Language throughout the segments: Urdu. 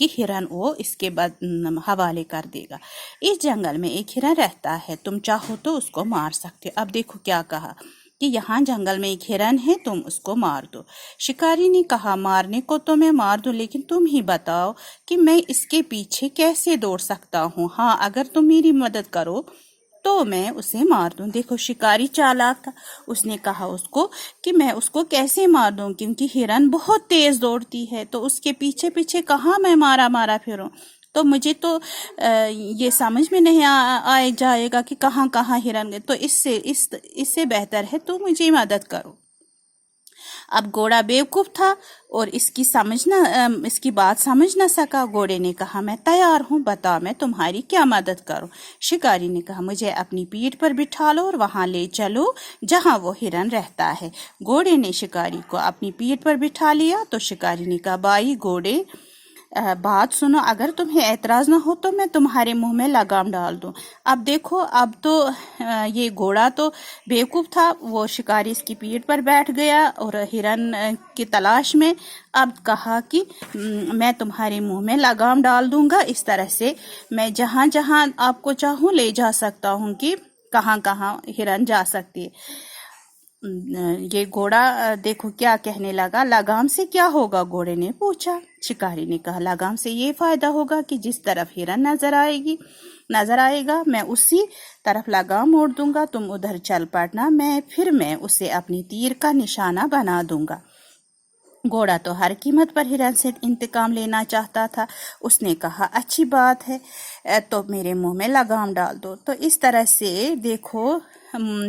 کہ ہرن وہ اس کے حوالے کر دے گا۔ اس جنگل میں ایک ہرن رہتا ہے، تم چاہو تو اس کو مار سکتے ہو۔ اب دیکھو کیا کہا کہ یہاں جنگل میں ایک ہرن ہے، تم اس کو مار دو۔ شکاری نے کہا مارنے کو تو میں مار دوں، لیکن تم ہی بتاؤ کہ میں اس کے پیچھے کیسے دوڑ سکتا ہوں۔ ہاں اگر تم میری مدد کرو تو میں اسے مار دوں۔ دیکھو شکاری چالاک تھا، اس نے کہا اس کو کہ میں اس کو کیسے مار دوں، کیونکہ ہرن بہت تیز دوڑتی ہے، تو اس کے پیچھے پیچھے کہاں میں مارا پھروں، تو مجھے تو یہ سمجھ میں نہیں آئے جائے گا کہ کہاں کہاں ہرن گئے، تو اس سے بہتر ہے تو مجھے مدد کرو۔ اب گھوڑا بیوقوف تھا اور اس کی بات سمجھ نہ سکا۔ گھوڑے نے کہا میں تیار ہوں، بتاؤ میں تمہاری کیا مدد کروں۔ شکاری نے کہا مجھے اپنی پیٹھ پر بٹھا لو اور وہاں لے چلو جہاں وہ ہرن رہتا ہے۔ گھوڑے نے شکاری کو اپنی پیٹھ پر بٹھا لیا تو شکاری نے کہا بھائی گھوڑے بات سنو، اگر تمہیں اعتراض نہ ہو تو میں تمہارے منہ میں لگام ڈال دوں۔ اب دیکھو اب تو یہ گھوڑا تو بیوقوف تھا، وہ شکاری اس کی پیٹھ پر بیٹھ گیا اور ہرن کی تلاش میں اب کہا کہ میں تمہارے منہ میں لگام ڈال دوں گا، اس طرح سے میں جہاں جہاں آپ کو چاہوں لے جا سکتا ہوں کہ کہاں کہاں ہرن جا سکتی ہے۔ یہ گھوڑا دیکھو کیا کہنے لگا، لگام سے کیا ہوگا؟ گھوڑے نے پوچھا۔ شکاری نے کہا لگام سے یہ فائدہ ہوگا کہ جس طرف ہرن نظر آئے گا میں اسی طرف لگام موڑ دوں گا، تم ادھر چل پڑنا، پھر میں اسے اپنی تیر کا نشانہ بنا دوں گا۔ گھوڑا تو ہر قیمت پر ہرن سے انتقام لینا چاہتا تھا۔ اس نے کہا اچھی بات ہے تو میرے منہ میں لگام ڈال دو۔ تو اس طرح سے دیکھو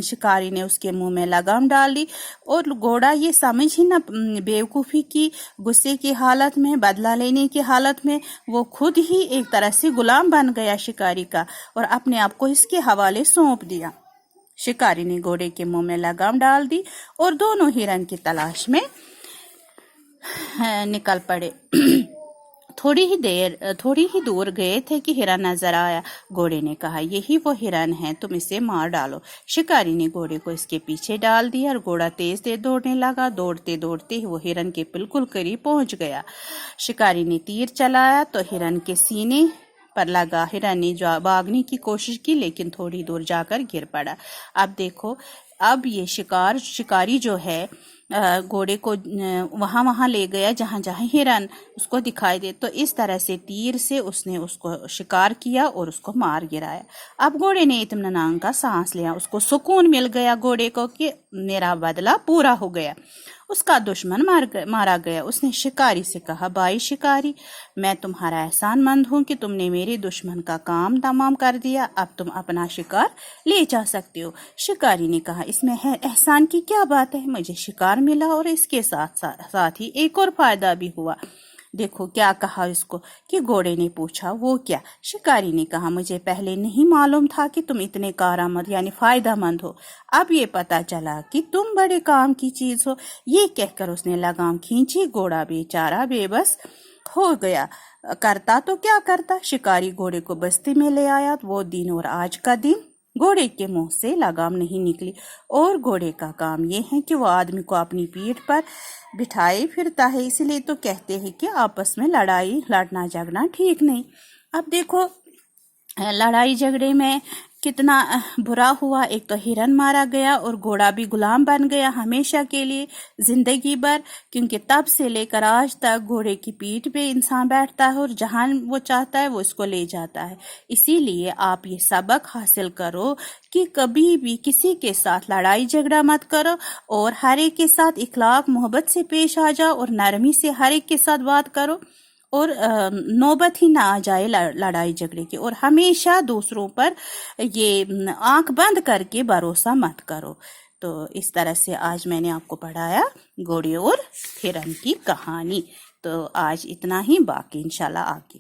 شکاری نے اس کے منہ میں لگام ڈال دی اور گھوڑا یہ سمجھ ہی نہ بیوقوفی کی، غصے کی حالت میں، بدلہ لینے کی حالت میں وہ خود ہی ایک طرح سے غلام بن گیا شکاری کا اور اپنے آپ کو اس کے حوالے سونپ دیا۔ شکاری نے گھوڑے کے منہ میں لگام ڈال دی اور دونوں ہرن کی تلاش میں نکل پڑے۔ تھوڑی ہی دور گئے تھے کہ ہرن نظر آیا۔ گھوڑے نے کہا یہی وہ ہرن ہے، تم اسے مار ڈالو۔ شکاری نے گھوڑے کو اس کے پیچھے ڈال دیا اور گھوڑا تیز دوڑنے لگا۔ دوڑتے دوڑتے وہ ہرن کے بالکل قریب پہنچ گیا۔ شکاری نے تیر چلایا تو ہرن کے سینے پر لگا۔ ہرن نے بھاگنے کی کوشش کی لیکن تھوڑی دور جا کر گر پڑا۔ اب دیکھو اب یہ شکاری جو ہے گھوڑے کو وہاں لے گیا جہاں جہاں ہرن اس کو دکھائی دے، تو اس طرح سے تیر سے اس نے اس کو شکار کیا اور اس کو مار گرایا۔ اب گھوڑے نے اطمینان کا سانس لیا، اس کو سکون مل گیا گھوڑے کو کہ میرا بدلہ پورا ہو گیا، اس کا دشمن مارا گیا۔ اس نے شکاری سے کہا بھائی شکاری، میں تمہارا احسان مند ہوں کہ تم نے میرے دشمن کا کام تمام کر دیا، اب تم اپنا شکار لے جا سکتے ہو۔ شکاری نے کہا اس میں احسان کی کیا بات ہے، مجھے شکار ملا اور اس کے ساتھ ہی ایک اور فائدہ بھی ہوا۔ دیکھو کیا کہا اس کو کہ گھوڑے نے پوچھا وہ کیا؟ شکاری نے کہا مجھے پہلے نہیں معلوم تھا کہ تم اتنے کارآمد یعنی فائدہ مند ہو، اب یہ پتا چلا کہ تم بڑے کام کی چیز ہو۔ یہ کہہ کر اس نے لگام کھینچی۔ گھوڑا بیچارہ بے بس ہو گیا، کرتا تو کیا کرتا۔ شکاری گھوڑے کو بستی میں لے آیا، وہ دن اور آج کا دن گھوڑے کے منہ سے لگام نہیں نکلی، اور گھوڑے کا کام یہ ہے کہ وہ آدمی کو اپنی پیٹھ پر بٹھائے پھرتا ہے، اسی لیے تو کہتے ہیں کہ آپس میں لڑنا جھگڑنا ٹھیک نہیں۔ اب دیکھو لڑائی جھگڑے میں کتنا برا ہوا، ایک تو ہرن مارا گیا اور گھوڑا بھی غلام بن گیا ہمیشہ کے لیے زندگی بھر، کیونکہ تب سے لے کر آج تک گھوڑے کی پیٹھ پہ انسان بیٹھتا ہے اور جہاں وہ چاہتا ہے وہ اس کو لے جاتا ہے۔ اسی لیے آپ یہ سبق حاصل کرو کہ کبھی بھی کسی کے ساتھ لڑائی جھگڑا مت کرو اور ہر ایک کے ساتھ اخلاق محبت سے پیش آ جاؤ اور نرمی سے ہر ایک کے ساتھ بات کرو اور نوبت ہی نہ آ جائے لڑائی جھگڑے کی، اور ہمیشہ دوسروں پر یہ آنکھ بند کر کے بھروسہ مت کرو۔ تو اس طرح سے آج میں نے آپ کو پڑھایا گھوڑے اور ہرن کی کہانی۔ تو آج اتنا ہی، باقی انشاءاللہ آگے۔